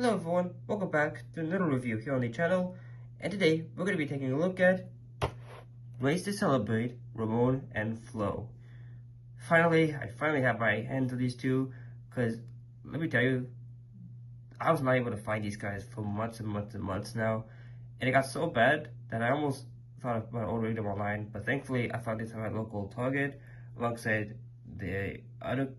Hello everyone, welcome back to another review here on the channel, and today we're going to be taking a look at Race to Celebrate, Ramone and Flo. I finally have my hands on these two, because let me tell you, I was not able to find these guys for months and months and months now, and it got so bad that I almost thought about ordering them online, but thankfully I found these at my local Target, alongside the other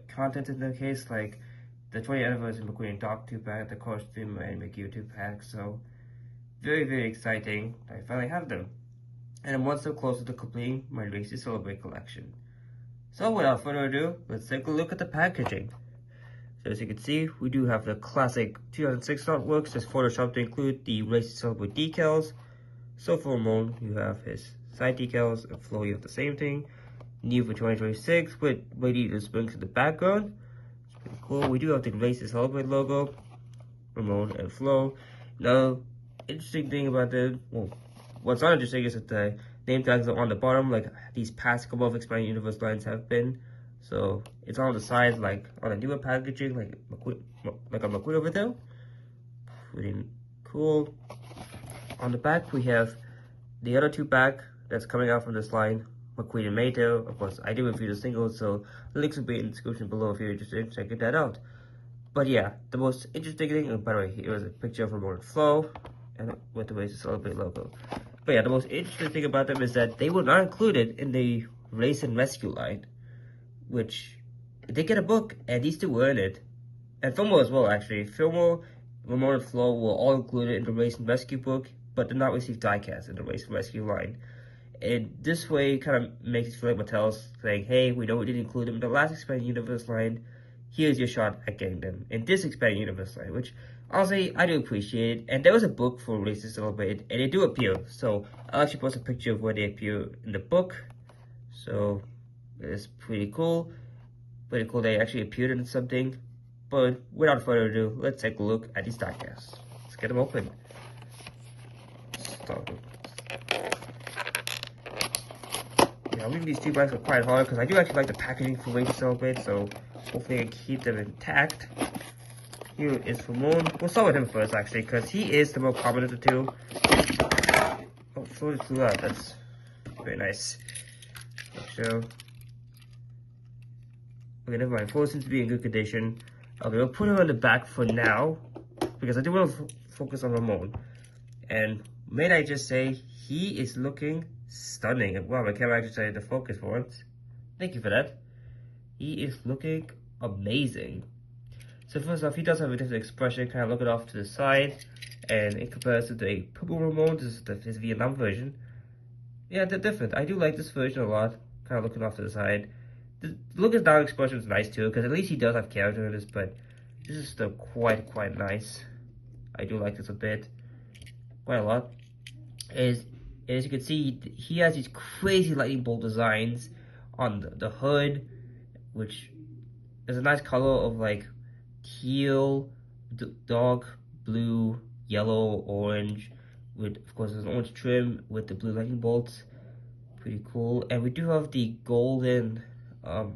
content in the case, like the 20th anniversary McQueen Doc 2-pack, the costume and McGee 2-pack, so very exciting. I finally have them. And I'm one step closer to completing my Race to Celebrate collection. So without further ado, let's take a look at the packaging. So as you can see, we do have the classic 2006 artworks, just photoshopped to include the Race to Celebrate decals. So for Ramone, you have his side decals, and Flo, you have the same thing. New for 2026 with radiator springs in the background. Pretty cool. We do have the Race to Celebrate logo, Ramone and Flo. Now, interesting thing about them, well, what's not interesting is that the name tags are on the bottom, like these past couple of Expanded Universe lines have been. So it's on the side, like on the newer packaging, like a McQueen over there. Pretty cool. On the back, we have the other 2-pack that's coming out from this line, McQueen and Mattel. Of course, I did review the singles, so the links will be in the description below if you're interested in checking that out. But yeah, the most interesting thing, and by the way, here is a picture of Ramone and Flo, and with the Race to Celebrate logo. But yeah, the most interesting thing about them is that they were not included in the Race and Rescue line, which they get a book, and these two were in it. And Fillmore as well, actually. Fillmore, Ramone, and Flo were all included in the Race and Rescue book, but did not receive diecast in the Race and Rescue line. And this way kind of makes it feel like Mattel's saying, hey, we know we didn't include them in the last Expanded Universe line. Here's your shot at getting them in this Expanded Universe line, which honestly, I do appreciate. And there was a book for Race to Celebrate, and they do appear. So I'll actually post a picture of where they appear in the book. So it's pretty cool. Pretty cool they actually appeared in something. But without further ado, let's take a look at these diecasts. Let's get them open. Start with. Yeah, reading these 2 bags are quite hard because I do actually like the packaging for Race to Celebrate, so hopefully I can keep them intact. Here is Ramone. We'll start with him first, actually, because he is the more common of the two. Oh, Flo just flew out. That's very nice. So, okay, never mind. Flo seems to be in good condition. Okay, we'll put him on the back for now, because I do want to focus on Ramone. And may I just say, he is looking stunning. Wow, my camera actually decided to focus for once. Thank you for that. He is looking amazing. So first off, he does have a different expression, kind of looking off to the side. And in comparison to a purple Ramone, this is his Vietnam version. Yeah, they're different. I do like this version a lot, kind of looking off to the side. The look at down expression is nice too, because at least he does have character in this, but this is still quite nice. I do like this a bit. Quite a lot. As you can see, he has these crazy lightning bolt designs on the hood, which is a nice color of like teal, dark blue, yellow, orange, with of course there's an orange trim with the blue lightning bolts. Pretty cool. And we do have the golden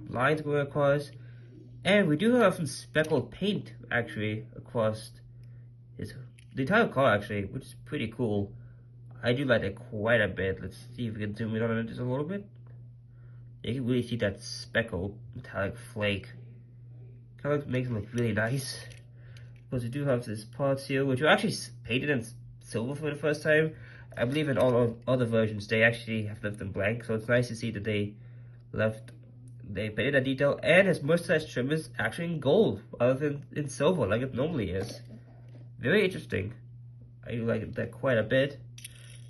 lines going across, and we do have some speckled paint actually across the entire car actually, which is pretty cool. I do like that quite a bit. Let's see if we can zoom in on it just a little bit. You can really see that speckled metallic flake. Kind of makes it look really nice. Because we do have this parts here, which were actually painted in silver for the first time. I believe in all of other versions, they actually have left them blank. So it's nice to see that they painted that detail. And his mustache trim is actually in gold, rather than in silver, like it normally is. Very interesting. I do like that quite a bit.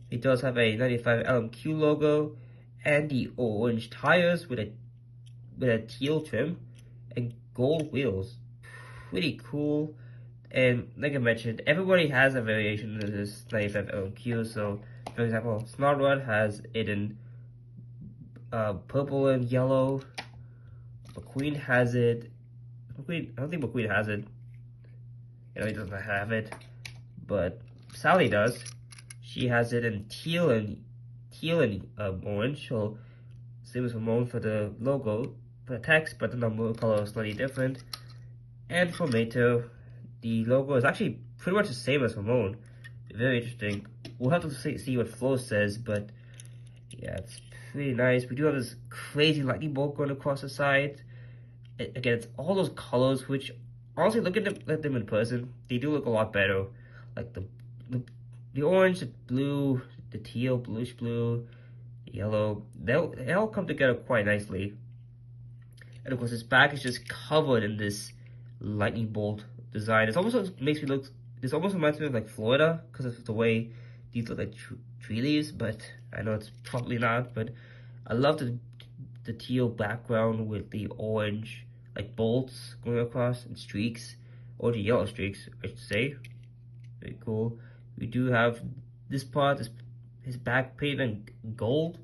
It does have a 95 LMQ logo and the orange tires with a teal trim and gold wheels. Pretty cool. And like I mentioned, everybody has a variation of this 95 LMQ. So, for example, Snarlrod has it in purple and yellow. McQueen has it. I don't think McQueen has it. You know, he doesn't have it, but Sally does. She has it in teal and orange. So same as Ramone for the logo, for the text, but the number color is slightly different. And for Mato, the logo is actually pretty much the same as Ramone. Very interesting. We'll have to see what Flo says, but yeah, it's pretty nice. We do have this crazy lightning bolt going across the side. Again, it's all those colors, which honestly, look at them in person, they do look a lot better. Like the orange, the blue, the teal, bluish blue, the yellow, they all come together quite nicely. And of course, this back is just covered in this lightning bolt design. It almost makes me look. This almost reminds me of like Florida because of the way these look like tree leaves. But I know it's probably not. But I love the teal background with the orange like bolts going across and streaks, or the yellow streaks, I should say. Very cool. We do have this part, his back painted in gold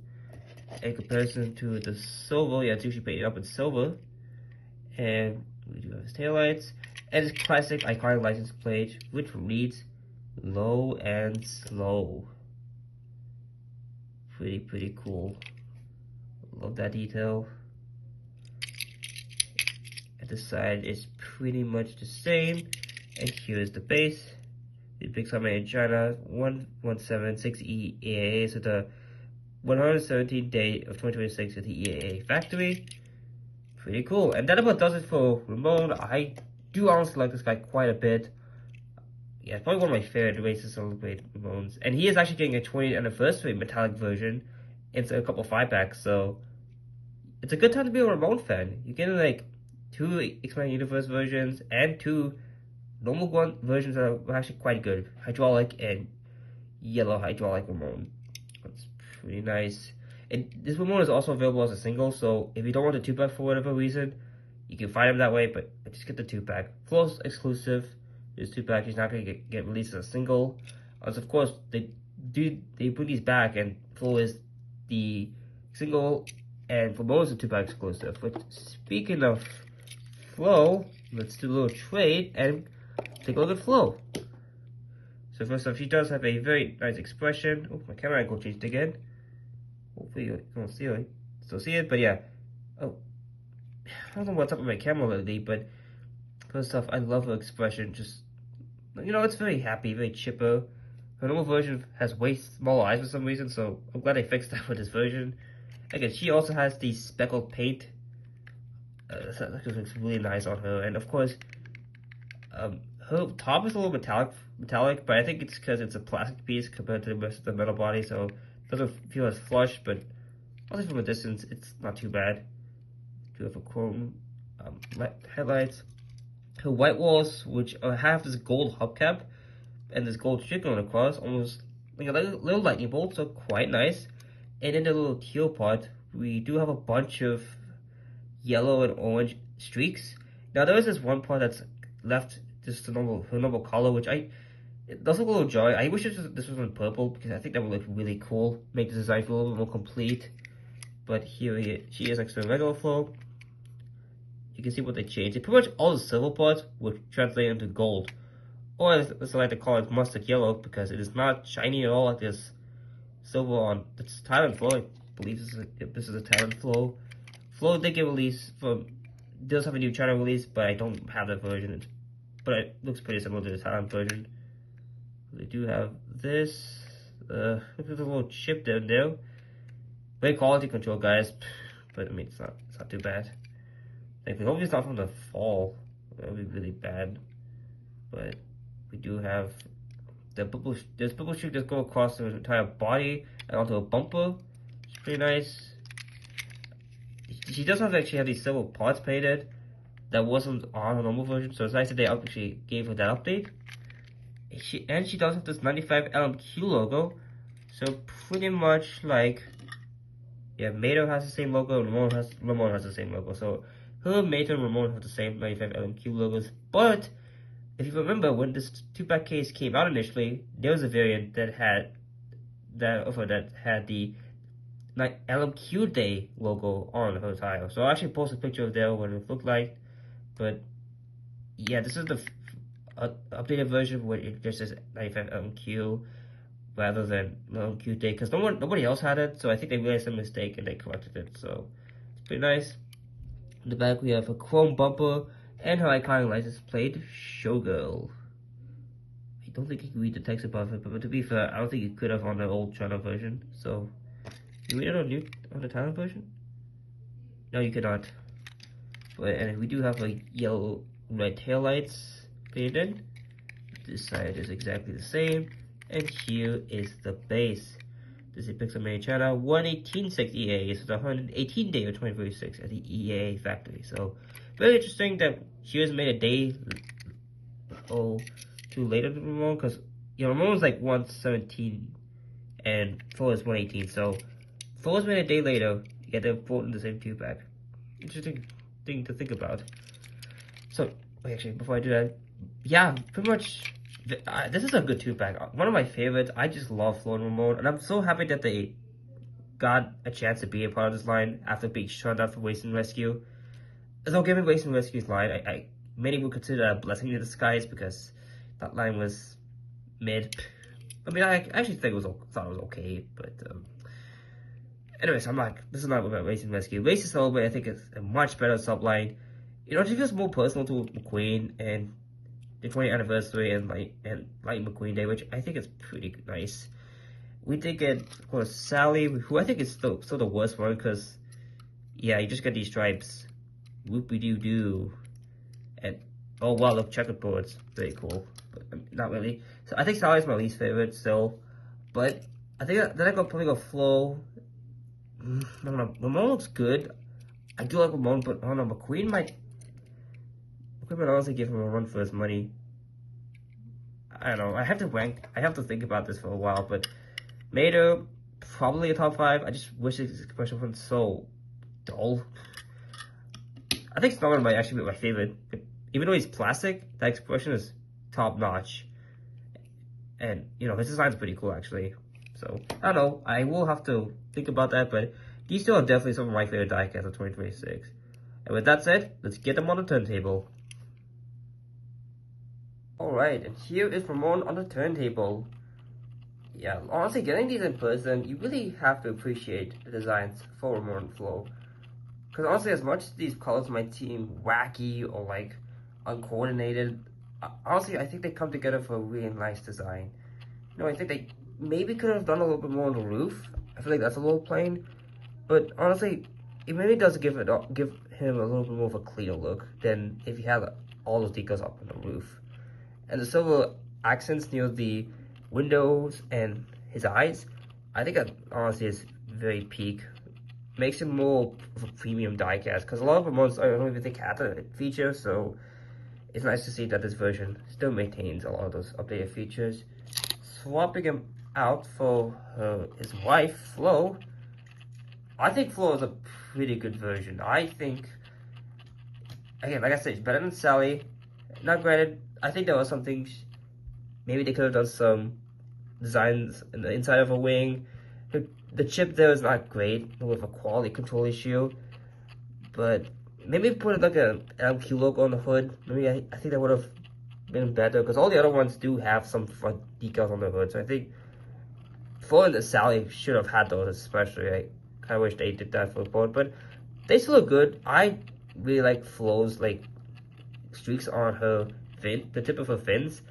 in comparison to the silver. Yeah, it's usually painted up in silver. And we do have his taillights and his classic iconic license plate, which reads low and slow. Pretty cool. Love that detail. At the side is pretty much the same. And here's the base. The big summer in China, 1176 EAA, so the 117th day of 2026 at the EAA factory. Pretty cool. And that about does it for Ramone. I do honestly like this guy quite a bit. Yeah, it's probably one of my favorite ways to celebrate Ramones. And he is actually getting a 20th anniversary metallic version. It's a couple 5-packs, so it's a good time to be a Ramone fan. You're getting like 2 Expanded Universe versions and 2 normal one versions that are actually quite good. Hydraulic and yellow hydraulic Ramone. That's pretty nice. And this Ramone is also available as a single, so if you don't want the 2-pack for whatever reason, you can find them that way, but just get the 2-pack. Flo's exclusive. This 2-pack is not going to get released as a single. As of course, they bring these back, and Flo is the single, and Ramone is a 2-pack exclusive. But speaking of Flo, let's do a little trade and take a look at Flo. So first off, she does have a very nice expression. Oh, my camera angle changed again. Hopefully you don't see it. Still see it, but yeah. Oh, I don't know what's up with my camera lately, but first off, I love her expression. Just, you know, it's very happy, very chipper. Her normal version has way smaller eyes for some reason, so I'm glad I fixed that with this version. Again, she also has the speckled paint. That looks really nice on her, and of course, her top is a little metallic, but I think it's because it's a plastic piece compared to the rest of the metal body, so it doesn't feel as flush, but also from a distance, it's not too bad. Do have a chrome headlights. Her white walls, which have this gold hubcap and this gold strip going across, almost like a little lightning bolt, so quite nice. And in the little teal part, we do have a bunch of yellow and orange streaks. Now there is this one part that's left just her normal color, which it does look a little dry. I wish this was in purple because I think that would look really cool, make the design feel a little bit more complete. But here she is next to a regular Flo. You can see what they changed. They pretty much all the silver parts would translate into gold, or as I like to call it, mustard yellow, because it is not shiny at all like this silver on it's Thailand Flo. I believe this is a Thailand Flo. Flo did get released from, does have a new China release, but I don't have that version. But it looks pretty similar to the Thailand version. They do have this. Look at the little chip down there. Great quality control, guys. But I mean, it's not too bad. Like, hopefully it's not from the fall. That would be really bad. But we do have there's purple strip that go across the entire body and onto a bumper. It's pretty nice. She does actually have these silver parts painted that wasn't on her normal version, so it's nice that they actually gave her that update. She does have this 95 LMQ logo, so pretty much like, yeah, Mattel has the same logo, and Ramone has the same logo. So her, Mattel, and Ramone have the same 95 LMQ logos. But if you remember, when this 2-pack case came out initially, there was a variant that had the LMQ Day logo on her tire. So I actually posted a picture of there what it looked like. But yeah, this is the updated version where it just says 95 LMQ rather than LMQ Day, because nobody else had it. So I think they realized a mistake and they corrected it. So it's pretty nice. In the back we have a chrome bumper and her iconic license plate, Showgirl. I don't think you can read the text above it, but to be fair, I don't think you could have on the old channel version. So, you read it on the channel version? No, you cannot. But and we do have like yellow, red taillights painted in. This side is exactly the same, and here is the base. This is a Pixel Made China 118.6 EA, so the 118 day of 2046 at the EA factory. So, very interesting that she was made a day too later than Ramone, because Ramone was like 117 and Flo is 118. So, Flo was made a day later, yet they're both in the same two pack. Interesting thing to think about. So, wait, actually, before I do that, yeah, pretty much. This is a good two-pack. One of my favorites. I just love Flo and Ramone, and I'm so happy that they got a chance to be a part of this line after being shut out for Waste and Rescue. Though given Waste and Rescue's line, many would consider that a blessing in disguise because that line was mid. I mean, I actually thought it was okay, but anyways, this is not about Waste and Rescue. Waste and Celebrate, I think, is a much better subline. You know, it feels more personal to McQueen and the 20th anniversary and Light McQueen Day, which I think is pretty nice. We did get, of course, Sally, who I think is still the worst one, because, yeah, you just get these stripes. Whoopie-doo-doo. And, oh wow, look, checkerboards. Very cool. But not really. So I think Sally's my least favorite still. But I think then I probably go Flo. I don't know. Ramone looks good. I do like Ramone, but I don't know. McQueen might honestly give him a run for his money. I don't know. I have to think about this for a while, but Mater, probably a top 5. I just wish his expression wasn't so dull. I think Snowman might actually be my favorite. But even though he's plastic, that expression is top notch. And, you know, his design's pretty cool, actually. So, I don't know. I will have to think about that, but these two are definitely some of my favorite diecasts of 2026. And with that said, let's get them on the turntable. Alright, and here is Ramone on the turntable. Yeah, honestly, getting these in person, you really have to appreciate the designs for Ramone and Flo. Because honestly, as much as these colors might seem wacky or like uncoordinated, honestly, I think they come together for a really nice design. You know, I think they maybe could have done a little bit more on the roof. I feel like that's a little plain. But honestly, it maybe does give him a little bit more of a cleaner look than if he had all those decals up on the roof. And the silver accents near the windows and his eyes, I think that honestly is very peak. Makes him more of a premium diecast, because a lot of Ramones I don't even think had that feature, so it's nice to see that this version still maintains a lot of those updated features. Swapping him out for his wife, Flo, I think Flo is a pretty good version. I think, again, like I said, it's better than Sally. Not granted, I think there was some things, maybe they could have done some designs in the inside of a wing. The chip there is not great with a quality control issue, but maybe put like an LQ logo on the hood. Maybe I think that would have been better, because all the other ones do have some front decals on the hood. So I think Flo and the Sally should have had those, especially. I kind of wish they did that for the board, but they still look good. I really like Flo's like streaks on her fin, the tip of her fins,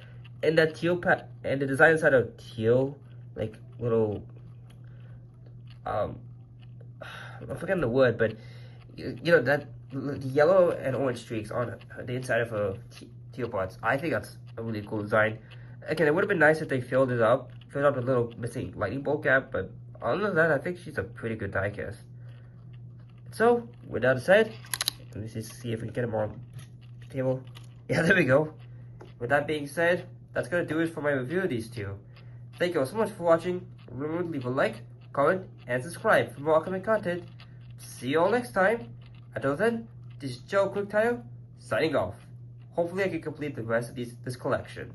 and that teal and the design inside of teal, like little I'm forgetting the word, but you know that the yellow and orange streaks on the inside of her teal parts. I think that's a really cool design. Again, it would have been nice if they filled up the little missing lightning bolt gap, but other than that, I think she's a pretty good diecast. So, with that said, let me just see if we can get them on the table. Yeah, there we go. With that being said, that's gonna do it for my review of these two. Thank you all so much for watching. Remember to leave a like, comment, and subscribe for more upcoming content. See you all next time. Until then, this is Joe QuickTire signing off. Hopefully I can complete the rest of this collection.